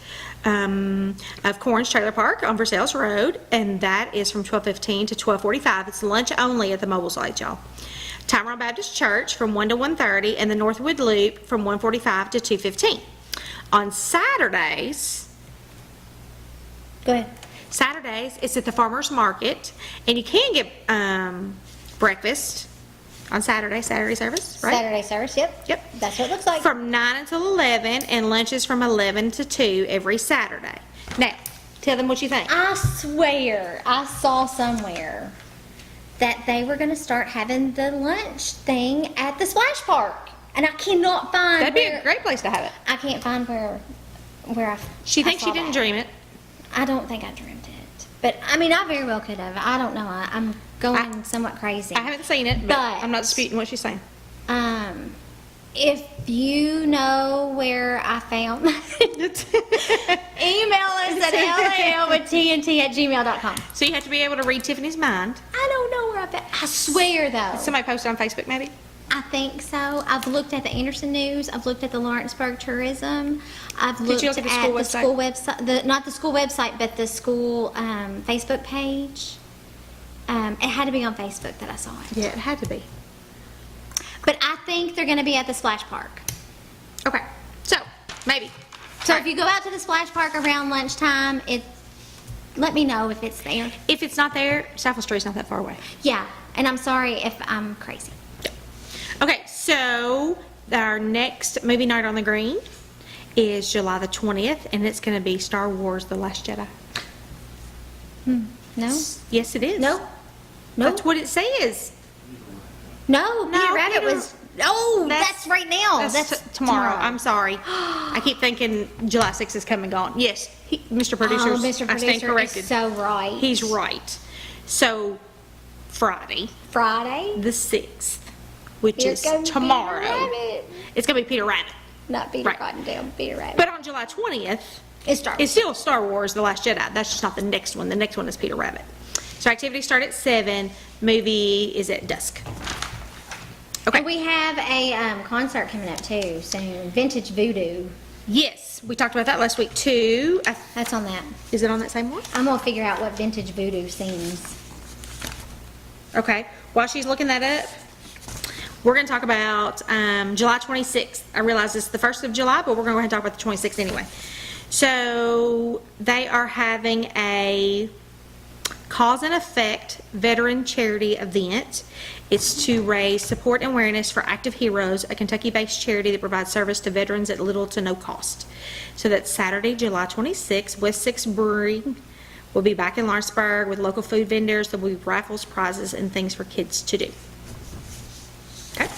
[SPEAKER 2] of Corns Trailer Park on Versailles Road, and that is from 12:15 to 12:45. It's lunch only at the mobile site, y'all. Tyrone Baptist Church from 1 to 1:30, and the Northwood Loop from 1:45 to 2:15. On Saturdays,
[SPEAKER 1] Go ahead.
[SPEAKER 2] it's at the Farmers Market, and you can get breakfast on Saturday service, right?
[SPEAKER 1] Saturday service, yep.
[SPEAKER 2] Yep.
[SPEAKER 1] That's what it looks like.
[SPEAKER 2] From 9 until 11, and lunches from 11 to 2 every Saturday. Now, tell them what you think.
[SPEAKER 1] I swear I saw somewhere that they were going to start having the lunch thing at the splash park. And I cannot find
[SPEAKER 2] That'd be a great place to have it.
[SPEAKER 1] I can't find where
[SPEAKER 2] She thinks she didn't dream it.
[SPEAKER 1] I don't think I dreamed it. But, I mean, I very well could have. I don't know. I'm going somewhat crazy.
[SPEAKER 2] I haven't seen it, but I'm not disputing what she's saying.
[SPEAKER 1] If you know where I found email us at lalwithtnt@gmail.com.
[SPEAKER 2] So you have to be able to read Tiffany's mind.
[SPEAKER 1] I don't know where I found. I swear though.
[SPEAKER 2] Somebody posted on Facebook, maybe?
[SPEAKER 1] I think so. I've looked at the Anderson News. I've looked at the Lawrenceburg Tourism. I've looked
[SPEAKER 2] you look at the school website?
[SPEAKER 1] Not the school website, but the school Facebook page. It had to be on Facebook that I saw it.
[SPEAKER 2] Yeah, it had to be.
[SPEAKER 1] But I think they're going to be at the splash park.
[SPEAKER 2] Okay, so maybe.
[SPEAKER 1] So if you go out to the splash park around lunchtime, let me know if it's there.
[SPEAKER 2] If it's not there, Saffel Street's not that far away.
[SPEAKER 1] Yeah, and I'm sorry if I'm crazy.
[SPEAKER 2] Okay, so our next movie night on the green is July the 20th, and it's going to be Star Wars: The Last Jedi.
[SPEAKER 1] No?
[SPEAKER 2] Yes, it is.
[SPEAKER 1] No? No?
[SPEAKER 2] That's what it says.
[SPEAKER 1] No, Peter Rabbit
[SPEAKER 2] Peter-
[SPEAKER 1] was... Oh, that's right now.
[SPEAKER 2] That's tomorrow. I'm sorry. I keep thinking July 6th is come and gone. Yes, Mr. Producer,
[SPEAKER 1] Oh, Mr.
[SPEAKER 2] I stand
[SPEAKER 1] Producer
[SPEAKER 2] corrected.
[SPEAKER 1] is so right.
[SPEAKER 2] He's right. So, Friday,
[SPEAKER 1] Friday.
[SPEAKER 2] the 6th, which
[SPEAKER 1] Here
[SPEAKER 2] is
[SPEAKER 1] comes
[SPEAKER 2] tomorrow.
[SPEAKER 1] Peter Rabbit.
[SPEAKER 2] It's going to be Peter Rabbit.
[SPEAKER 1] Not Peter
[SPEAKER 2] Right.
[SPEAKER 1] Cottontail, Peter Rabbit.
[SPEAKER 2] But on July 20th,
[SPEAKER 1] It's Star Wars.
[SPEAKER 2] it's still Star Wars: The Last Jedi. That's just not the next one. The next one is Peter Rabbit. So activities start at 7. Movie is at dusk. Okay.
[SPEAKER 1] And we have a concert coming up too soon. Vintage Voodoo.
[SPEAKER 2] Yes, we talked about that last week too.
[SPEAKER 1] That's on that.
[SPEAKER 2] Is it on that same one?
[SPEAKER 1] I'm gonna figure out what Vintage Voodoo sings.
[SPEAKER 2] Okay. While she's looking that up, we're going to talk about July 26th. I realize it's the 1st of July, but we're going to go ahead and talk about the 26th anyway. So they are having a cause and effect veteran charity event. It's to raise support and awareness for Active Heroes, a Kentucky-based charity that provides service to veterans at little to no cost. So that's Saturday, July 26th. West 6 Brewing will be back in Lawrenceburg with local food vendors. There will be raffles, prizes, and things for kids to do. Okay.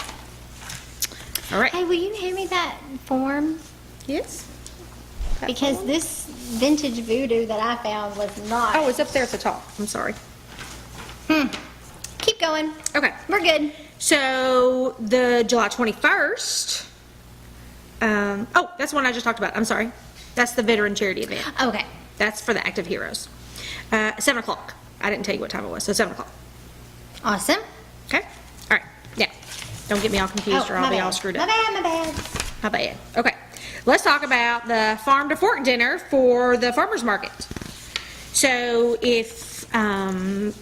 [SPEAKER 2] All right.
[SPEAKER 1] Hey, will you hand me that form?
[SPEAKER 2] Yes.
[SPEAKER 1] Because this Vintage Voodoo that I found was not.
[SPEAKER 2] Oh, it's up there at the top. I'm sorry.
[SPEAKER 1] Keep going.
[SPEAKER 2] Okay.
[SPEAKER 1] We're good.
[SPEAKER 2] So the July 21st. Oh, that's the one I just talked about. I'm sorry. That's the veteran charity event.
[SPEAKER 1] Okay.
[SPEAKER 2] That's for the Active Heroes. 7 o'clock. I didn't tell you what time it was, so 7 o'clock.
[SPEAKER 1] Awesome.
[SPEAKER 2] Okay? All right. Now, don't get me all confused or I'll
[SPEAKER 1] my
[SPEAKER 2] be
[SPEAKER 1] bad.
[SPEAKER 2] all screwed
[SPEAKER 1] My
[SPEAKER 2] up.
[SPEAKER 1] bad, my bad.
[SPEAKER 2] How bad? Okay. Let's talk about the farm to fork dinner for the farmers market. So if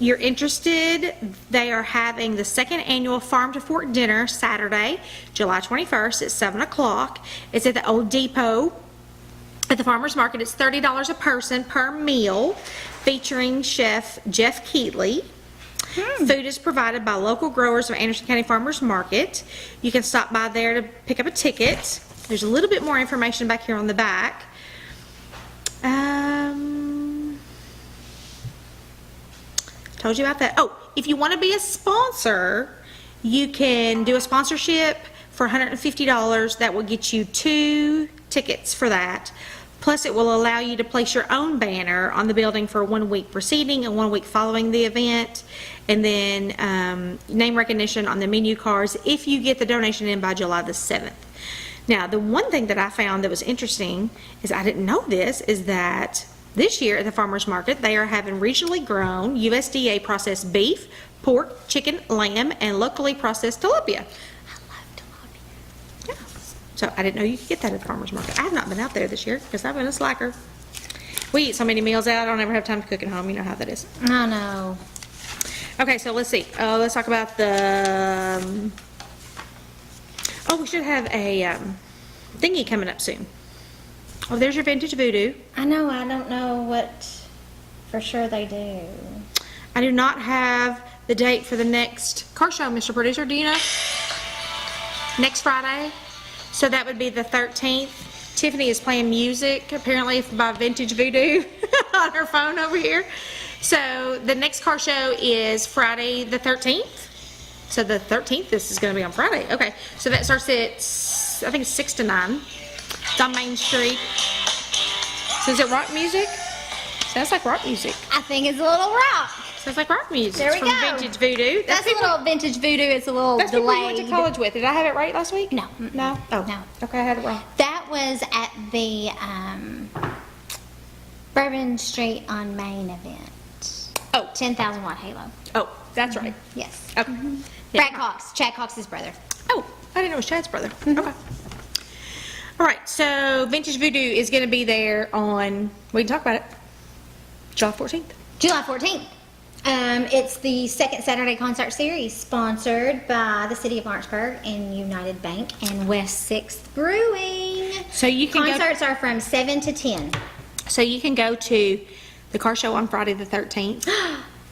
[SPEAKER 2] you're interested, they are having the second annual farm to fork dinner Saturday, July 21st at 7 o'clock. It's at the Old Depot At the farmer's market, it's $30 a person per meal, featuring Chef Jeff Keatley. Food is provided by local growers of Anderson County Farmers Market. You can stop by there to pick up a ticket. There's a little bit more information back here on the back. Told you about that. Oh, if you want to be a sponsor, you can do a sponsorship for $150. That will get you 2 tickets for that. Plus, it will allow you to place your own banner on the building for 1 week preceding and 1 week following the event. And then name recognition on the menu cards if you get the donation in by July the 7th. Now, the one thing that I found that was interesting is I didn't know this, is that this year at the farmers market, they are having regionally grown USDA processed beef, pork, chicken, lamb, and locally processed tilapia. Yeah. So I didn't know you could get that at the farmers market. I have not been out there this year because I've been a slacker. We eat so many meals out, I don't ever have time to cook at home. You know how that is.
[SPEAKER 1] I know.
[SPEAKER 2] Okay, so let's see. Let's talk about the... Oh, we should have a thingy coming up soon. Oh, there's your vintage voodoo.
[SPEAKER 1] I know, I don't know what for sure they do.
[SPEAKER 2] I do not have the date for the next car show, Mr. Producer. Do you know? Next Friday. So that would be the 13th. Tiffany is playing music, apparently by Vintage Voodoo on her phone over here. So the next car show is Friday the 13th. So the 13th, this is going to be on Friday. Okay, so that starts at, I think it's 6 to 9. It's on Main Street. So is it rock music? Sounds like rock music.
[SPEAKER 1] I think it's a little rock.
[SPEAKER 2] Sounds like rock music.
[SPEAKER 1] There we
[SPEAKER 2] from
[SPEAKER 1] go.
[SPEAKER 2] Vintage Voodoo.
[SPEAKER 1] That's a little vintage voodoo. It's a little
[SPEAKER 2] That's people we went
[SPEAKER 1] delayed.
[SPEAKER 2] to college with. Did I have it right last week?
[SPEAKER 1] No.
[SPEAKER 2] No? Oh.
[SPEAKER 1] No.
[SPEAKER 2] Okay, I had it wrong.
[SPEAKER 1] That was at the Bourbon Street on Main event.
[SPEAKER 2] Oh.
[SPEAKER 1] 10,000 watt halo.
[SPEAKER 2] Oh, that's right.
[SPEAKER 1] Yes.
[SPEAKER 2] Okay.
[SPEAKER 1] Brad Cox. Chad Cox's brother.
[SPEAKER 2] Oh, I didn't know it was Chad's brother. Okay. All right, so Vintage Voodoo is going to be there on, we can talk about it, July 14th.
[SPEAKER 1] July 14th. It's the second Saturday concert series sponsored by the City of Lawrenceburg and United Bank and West 6th Brewing.
[SPEAKER 2] So you can
[SPEAKER 1] Concerts are from 7 to 10.
[SPEAKER 2] So you can go to the car show on Friday the 13th.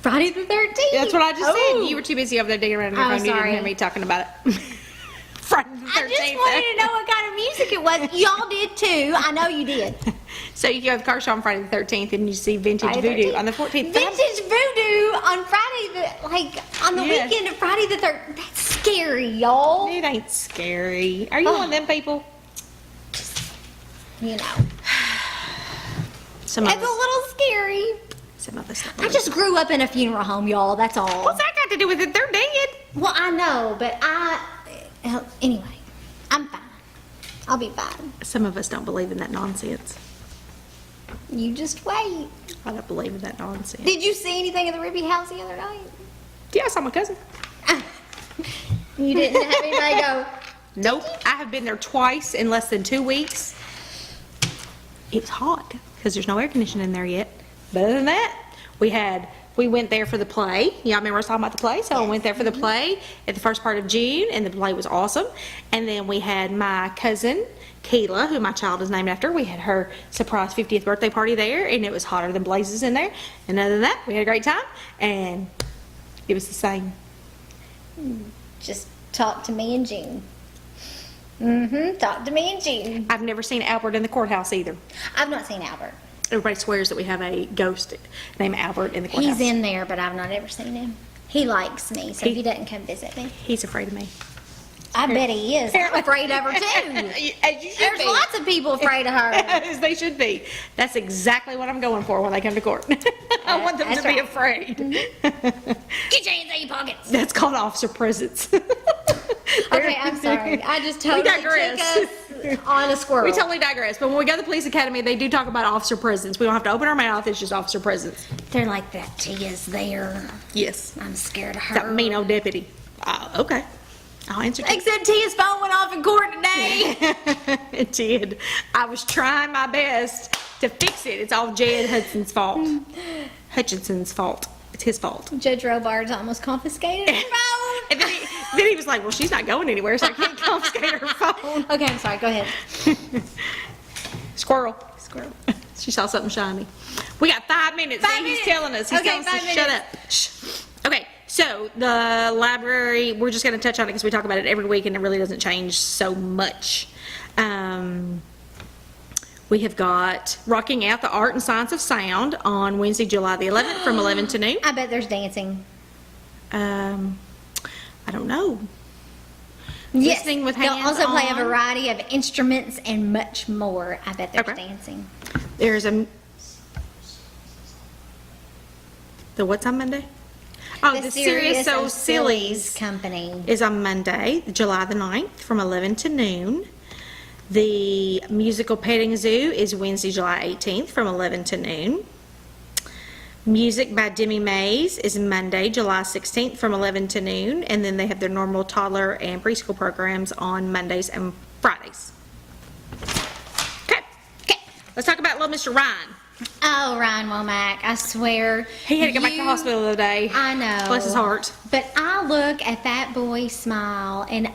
[SPEAKER 1] Friday the 13th?
[SPEAKER 2] That's what I just
[SPEAKER 1] Oh.
[SPEAKER 2] said. You were too busy over there digging around in your
[SPEAKER 1] Oh,
[SPEAKER 2] phone. You didn't
[SPEAKER 1] sorry.
[SPEAKER 2] hear me talking about it. Friday the 13th.
[SPEAKER 1] I just wanted to know what kind of music it was. Y'all did too. I know you did.
[SPEAKER 2] So you go to the car show on Friday the 13th and you see Vintage
[SPEAKER 1] Friday
[SPEAKER 2] Voodoo
[SPEAKER 1] 13th.
[SPEAKER 2] on the 14th.
[SPEAKER 1] Vintage Voodoo on Friday on the
[SPEAKER 2] Yes.
[SPEAKER 1] weekend of Friday the 13th. That's scary, y'all.
[SPEAKER 2] It ain't scary. Are you one of them people?
[SPEAKER 1] You know.
[SPEAKER 2] Some
[SPEAKER 1] It's
[SPEAKER 2] of
[SPEAKER 1] a
[SPEAKER 2] us.
[SPEAKER 1] little scary.
[SPEAKER 2] Some of us. don't
[SPEAKER 1] I
[SPEAKER 2] really.
[SPEAKER 1] just grew up in a funeral home, y'all. That's all.
[SPEAKER 2] What's that got to do with it? They're dead.
[SPEAKER 1] Well, I know, but anyway, I'm fine. I'll be fine.
[SPEAKER 2] Some of us don't believe in that nonsense.
[SPEAKER 1] You just wait.
[SPEAKER 2] I don't believe in that nonsense.
[SPEAKER 1] Did you see anything in the Ribby house the other night?
[SPEAKER 2] Yeah, I saw my cousin.
[SPEAKER 1] You didn't have anybody go,
[SPEAKER 2] Nope. I have been there twice in less than 2 weeks. It was hot because there's no air conditioning in there yet. But other than that, we went there for the play. Y'all remember I was talking about the play? So I went there for the play at the first part of June, and the play was awesome. And then we had my cousin, Keela, who my child is named after. We had her surprise 50th birthday party there, and it was hotter than blazes in there. And other than that, we had a great time, and it was the same.
[SPEAKER 1] just talk to me in June. Talk to me in June.
[SPEAKER 2] I've never seen Albert in the courthouse either.
[SPEAKER 1] I've not seen Albert.
[SPEAKER 2] Everybody swears that we have a ghost named Albert in the courthouse.
[SPEAKER 1] He's in there, but I've not ever seen him. He likes me, so he doesn't come visit me.
[SPEAKER 2] He's afraid of me.
[SPEAKER 1] I bet he is. I'm afraid of her too.
[SPEAKER 2] As you should
[SPEAKER 1] There's
[SPEAKER 2] be.
[SPEAKER 1] lots of people afraid of her.
[SPEAKER 2] As they should be. That's exactly what I'm going for when they come to court. I want them
[SPEAKER 1] That's
[SPEAKER 2] to be
[SPEAKER 1] right.
[SPEAKER 2] afraid.
[SPEAKER 1] Get your hands out of your pockets.
[SPEAKER 2] That's called officer presence.
[SPEAKER 1] Okay, I'm sorry. I just totally took
[SPEAKER 2] digress.
[SPEAKER 1] us on a squirrel.
[SPEAKER 2] We totally digress. But when we go to the police academy, they do talk about officer presence. We don't have to open our mouth. It's just officer presence.
[SPEAKER 1] They're like, that Tia's there.
[SPEAKER 2] Yes.
[SPEAKER 1] I'm scared of her.
[SPEAKER 2] That mean old deputy. Okay. I'll answer to you.
[SPEAKER 1] Except Tia's phone went off in court today.
[SPEAKER 2] It did. I was trying my best to fix it. It's all Jed Hudson's fault. Hutchinson's fault. It's his fault.
[SPEAKER 1] Judge Robards almost confiscated her phone.
[SPEAKER 2] And then he was like, well, she's not going anywhere, so I can't confiscate her phone.
[SPEAKER 1] Okay, I'm sorry. Go ahead.
[SPEAKER 2] Squirrel. girl. She saw something shiny. We got 5 minutes.
[SPEAKER 1] 5
[SPEAKER 2] See,
[SPEAKER 1] minutes.
[SPEAKER 2] He's telling us. He's
[SPEAKER 1] Okay,
[SPEAKER 2] telling us
[SPEAKER 1] 5
[SPEAKER 2] to shut
[SPEAKER 1] minutes.
[SPEAKER 2] up. Shh. Okay, so the library, we're just going to touch on it because we talk about it every week and it really doesn't change so much. We have got Rocking Out the Art and Science of Sound on Wednesday, July the 11th from 11 to noon.
[SPEAKER 1] I bet there's dancing.
[SPEAKER 2] I don't know.
[SPEAKER 1] Yes.
[SPEAKER 2] Listening with
[SPEAKER 1] They'll
[SPEAKER 2] hands
[SPEAKER 1] also play a
[SPEAKER 2] on.
[SPEAKER 1] variety of instruments and much more. I bet there's
[SPEAKER 2] Okay.
[SPEAKER 1] dancing.
[SPEAKER 2] There's the what's on Monday? Oh, the Serious So Sillies
[SPEAKER 1] company.
[SPEAKER 2] is on Monday, July the 9th from 11 to noon. The Musical Petting Zoo is Wednesday, July 18th from 11 to noon. Music by Demi Mays is Monday, July 16th from 11 to noon. And then they have their normal toddler and preschool programs on Mondays and Fridays. Okay, let's talk about little Mr. Ryan.
[SPEAKER 1] Oh, Ryan Womack, I swear.
[SPEAKER 2] He had to go back to the
[SPEAKER 1] you-
[SPEAKER 2] hospital the other day.
[SPEAKER 1] I know.
[SPEAKER 2] Bless his heart.
[SPEAKER 1] But I look at that boy smile and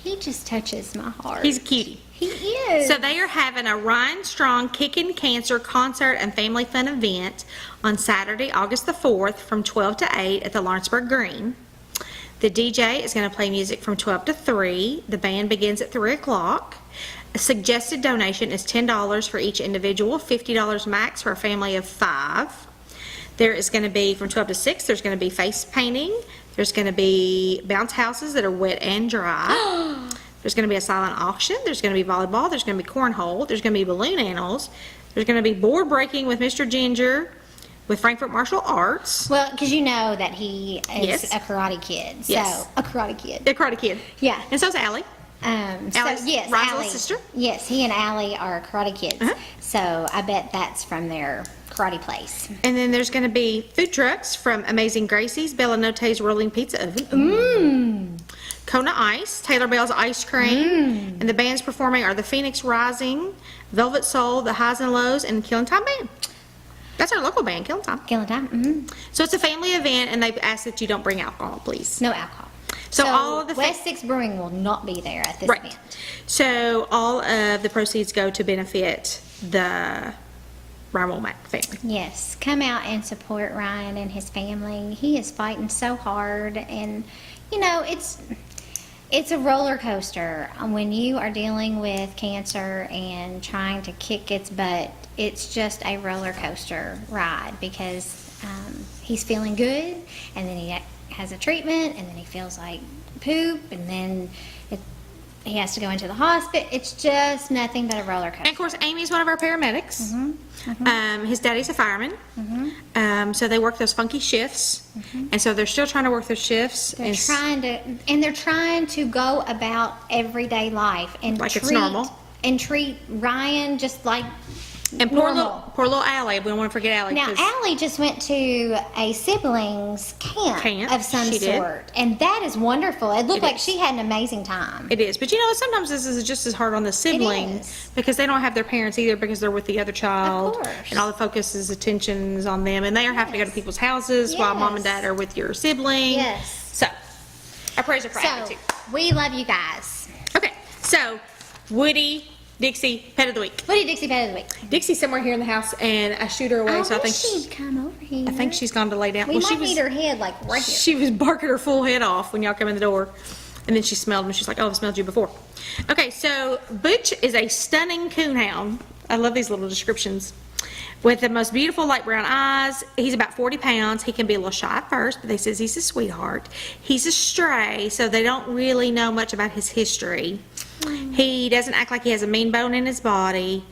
[SPEAKER 1] he just touches my heart.
[SPEAKER 2] He's a cutie.
[SPEAKER 1] He is.
[SPEAKER 2] So they are having a Ryan Strong Kickin' Cancer concert and family fun event on Saturday, August the 4th from 12 to 8 at the Lawrenceburg Green. The DJ is going to play music from 12 to 3. The band begins at 3 o'clock. A suggested donation is $10 for each individual, $50 max for a family of 5. There is going to be, from 12 to 6, there's going to be face painting. There's going to be bounce houses that are wet and dry. There's going to be a silent auction. There's going to be volleyball. There's going to be cornhole. There's going to be balloon animals. There's going to be board breaking with Mr. Ginger with Frankfurt Martial Arts.
[SPEAKER 1] Well, because you know that he is
[SPEAKER 2] Yes.
[SPEAKER 1] a karate kid. So,
[SPEAKER 2] Yes.
[SPEAKER 1] a karate kid.
[SPEAKER 2] The Karate Kid.
[SPEAKER 1] Yeah.
[SPEAKER 2] And so's Allie. Allie's
[SPEAKER 1] yes,
[SPEAKER 2] Ryan's little
[SPEAKER 1] Allie.
[SPEAKER 2] sister?
[SPEAKER 1] Yes, he and Allie are karate kids.
[SPEAKER 2] Uh-huh.
[SPEAKER 1] So I bet that's from their karate place.
[SPEAKER 2] And then there's going to be food trucks from Amazing Gracie's, Bella Note's Rolling Pizza Oven. Kona Ice, Taylor Bell's Ice Cream. And the bands performing are the Phoenix Rising, Velvet Soul, the Highs and Lows, and Killing Time Band. That's our local band, Killing Time.
[SPEAKER 1] Killing time. Mm-hmm.
[SPEAKER 2] So it's a family event, and they've asked that you don't bring alcohol, please.
[SPEAKER 1] No alcohol.
[SPEAKER 2] So all of the
[SPEAKER 1] West Six Brewing will not be there at this
[SPEAKER 2] Right.
[SPEAKER 1] event.
[SPEAKER 2] So all of the proceeds go to benefit the Ryan Womack family.
[SPEAKER 1] Yes, come out and support Ryan and his family. He is fighting so hard, and you know it's a roller coaster when you are dealing with cancer and trying to kick its butt. It's just a roller coaster ride because he's feeling good, and then he has a treatment, and then he feels like poop, and then he has to go into the hospital. It's just nothing but a roller coaster.
[SPEAKER 2] And of course, Amy's one of our paramedics. His daddy's a fireman. So they work those funky shifts. And so they're still trying to work those shifts.
[SPEAKER 1] They're trying to go about everyday life and
[SPEAKER 2] Like it's normal.
[SPEAKER 1] And treat Ryan just like
[SPEAKER 2] And
[SPEAKER 1] normal.
[SPEAKER 2] poor little Allie. We don't want to forget Allie.
[SPEAKER 1] Now,
[SPEAKER 2] 'cause
[SPEAKER 1] Allie just went to a siblings camp of some
[SPEAKER 2] she did.
[SPEAKER 1] sort, and that is wonderful. It looked
[SPEAKER 2] It
[SPEAKER 1] like
[SPEAKER 2] is.
[SPEAKER 1] she had an amazing time.
[SPEAKER 2] It is. But you know, sometimes this is just as hard on the siblings
[SPEAKER 1] is.
[SPEAKER 2] because they don't have their parents either because they're with the other child.
[SPEAKER 1] course.
[SPEAKER 2] And all the focus is attention's on them. And they are having to go to people's houses while mom and
[SPEAKER 1] Yes.
[SPEAKER 2] dad are with your sibling.
[SPEAKER 1] Yes.
[SPEAKER 2] So, our prayers are for Allie
[SPEAKER 1] So,
[SPEAKER 2] too.
[SPEAKER 1] we love you guys.
[SPEAKER 2] Okay, so Woody, Dixie, pet of the week.
[SPEAKER 1] Woody Dixie Pet of the Week.
[SPEAKER 2] Dixie's somewhere here in the house, and I shoot her away,
[SPEAKER 1] I
[SPEAKER 2] so I think
[SPEAKER 1] wish she'd come over here.
[SPEAKER 2] I think she's gone to lay down.
[SPEAKER 1] We
[SPEAKER 2] Well,
[SPEAKER 1] might need her head like right here.
[SPEAKER 2] She was barking her full head off when y'all come in the door, and then she smelled him. She's like, "Oh, I've smelled you before." Okay, so Butch is a stunning coonhound. I love these little descriptions. With the most beautiful light brown eyes. He's about 40 pounds. He can be a little shy at first, but they says he's a sweetheart. He's a stray, so they don't really know much about his history. He doesn't act like he has a mean bone in his body.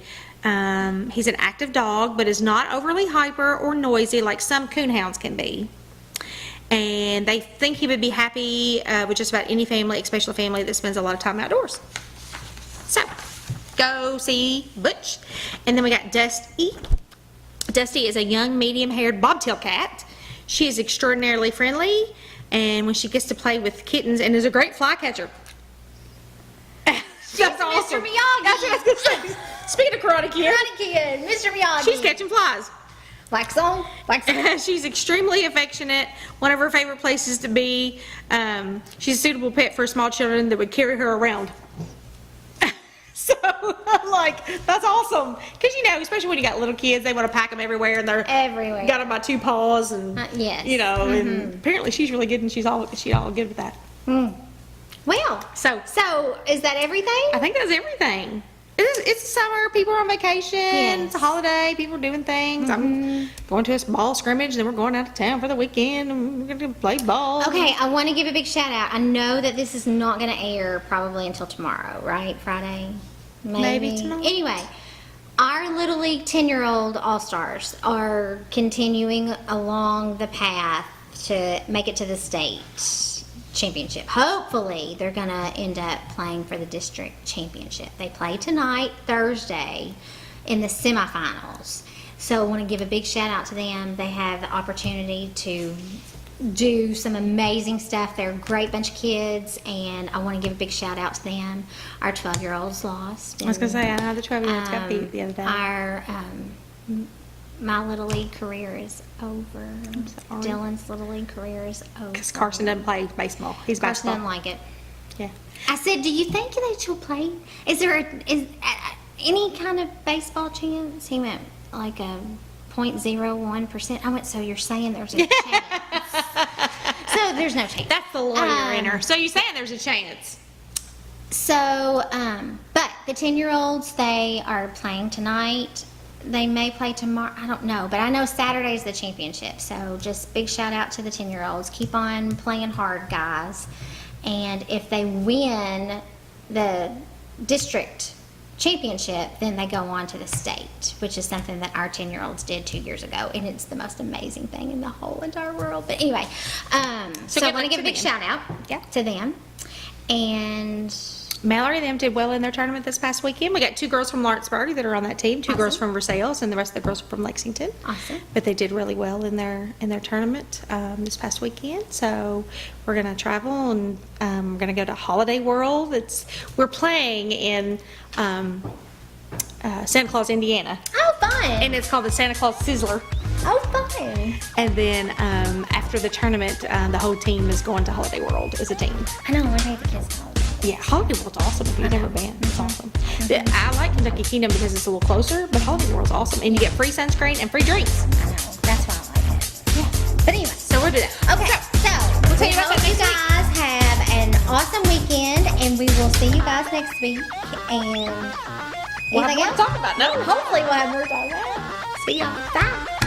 [SPEAKER 2] He's an active dog, but is not overly hyper or noisy like some coonhounds can be. And they think he would be happy with just about any family, especially a family that spends a lot of time outdoors. So, go see Butch. And then we got Dusty. Dusty is a young, medium-haired bobtail cat. She is extraordinarily friendly, and when she gets to play with kittens, and is a great fly catcher. That's awesome.
[SPEAKER 1] Mr. Miyagi.
[SPEAKER 2] That's what I was going to say. Speaking of Karate Kid,
[SPEAKER 1] Karate Kid, Mr. Miyagi.
[SPEAKER 2] she's catching flies.
[SPEAKER 1] Wax on, wax on.
[SPEAKER 2] She's extremely affectionate. One of her favorite places to be. She's a suitable pet for small children that would carry her around. So I'm like, that's awesome. Because, you know, especially when you got little kids, they want to pack them everywhere and they're
[SPEAKER 1] Everywhere.
[SPEAKER 2] got them by two paws and,
[SPEAKER 1] Yes.
[SPEAKER 2] you know, and apparently she's really good and she's all good with that.
[SPEAKER 1] Well,
[SPEAKER 2] So
[SPEAKER 1] is that everything?
[SPEAKER 2] I think that's everything. It's summer. People are on vacation.
[SPEAKER 1] Yes.
[SPEAKER 2] It's a holiday. People are doing things. I'm going to a ball scrimmage, and then we're going out of town for the weekend, and we're going to play ball.
[SPEAKER 1] Okay, I want to give a big shout out. I know that this is not going to air probably until tomorrow, right? Friday?
[SPEAKER 2] Maybe tomorrow.
[SPEAKER 1] Anyway, our Little League 10-year-old All-Stars are continuing along the path to make it to the state championship. Hopefully, they're going to end up playing for the district championship. They play tonight, Thursday, in the semifinals. So I want to give a big shout out to them. They have the opportunity to do some amazing stuff. They're a great bunch of kids, and I want to give a big shout out to them. Our 12-year-olds lost.
[SPEAKER 2] I was going to say, I know the 12-year-olds got beat the other day.
[SPEAKER 1] My Little League career is over.
[SPEAKER 2] sorry.
[SPEAKER 1] Dylan's Little League career is over.
[SPEAKER 2] Because Carson doesn't play baseball. He's
[SPEAKER 1] Carson
[SPEAKER 2] basketball.
[SPEAKER 1] doesn't like it.
[SPEAKER 2] Yeah.
[SPEAKER 1] I said, do you think that she'll play? Is there any kind of baseball chance? He went like a 0.01%. I went, so you're saying there's a chance? So there's no chance.
[SPEAKER 2] That's the lawyer in her. So you're saying there's a chance?
[SPEAKER 1] So, but the 10-year-olds, they are playing tonight. They may play tomorrow. I don't know. But I know Saturday's the championship. So just big shout out to the 10-year-olds. Keep on playing hard, guys. And if they win the district championship, then they go on to the state, which is something that our 10-year-olds did 2 years ago. And it's the most amazing thing in the whole entire world. But anyway, so I want to give a big shout out to them. And
[SPEAKER 2] Mallory and them did well in their tournament this past weekend. We got 2 girls from Lawrenceburg that are on that team, 2 girls from Versailles, and the rest of the girls are from Lexington.
[SPEAKER 1] Awesome.
[SPEAKER 2] But they did really well in their tournament this past weekend. So we're going to travel and we're going to go to Holiday World. We're playing in Santa Claus, Indiana,
[SPEAKER 1] oh, fun.
[SPEAKER 2] and it's called the Santa Claus Sizzler.
[SPEAKER 1] Oh, fun.
[SPEAKER 2] And then after the tournament, the whole team is going to Holiday World as a team.
[SPEAKER 1] I know. I want to take the kids home.
[SPEAKER 2] Yeah, Holiday World's awesome if you've never been. It's awesome. I like Kentucky Kingdom because it's a little closer, but Holiday World's awesome. And you get free sunscreen and free drinks.
[SPEAKER 1] I know. That's why I like it.
[SPEAKER 2] Yeah.
[SPEAKER 1] But anyway.
[SPEAKER 2] So we'll do that.
[SPEAKER 1] Okay. So
[SPEAKER 2] We'll tell you about
[SPEAKER 1] hope
[SPEAKER 2] that
[SPEAKER 1] you
[SPEAKER 2] next week.
[SPEAKER 1] guys have an awesome weekend, and we will see you guys next week. And
[SPEAKER 2] We'll have
[SPEAKER 1] anything
[SPEAKER 2] more to
[SPEAKER 1] else?
[SPEAKER 2] talk about. No.
[SPEAKER 1] Hopefully we'll have more to talk about. See y'all. Bye.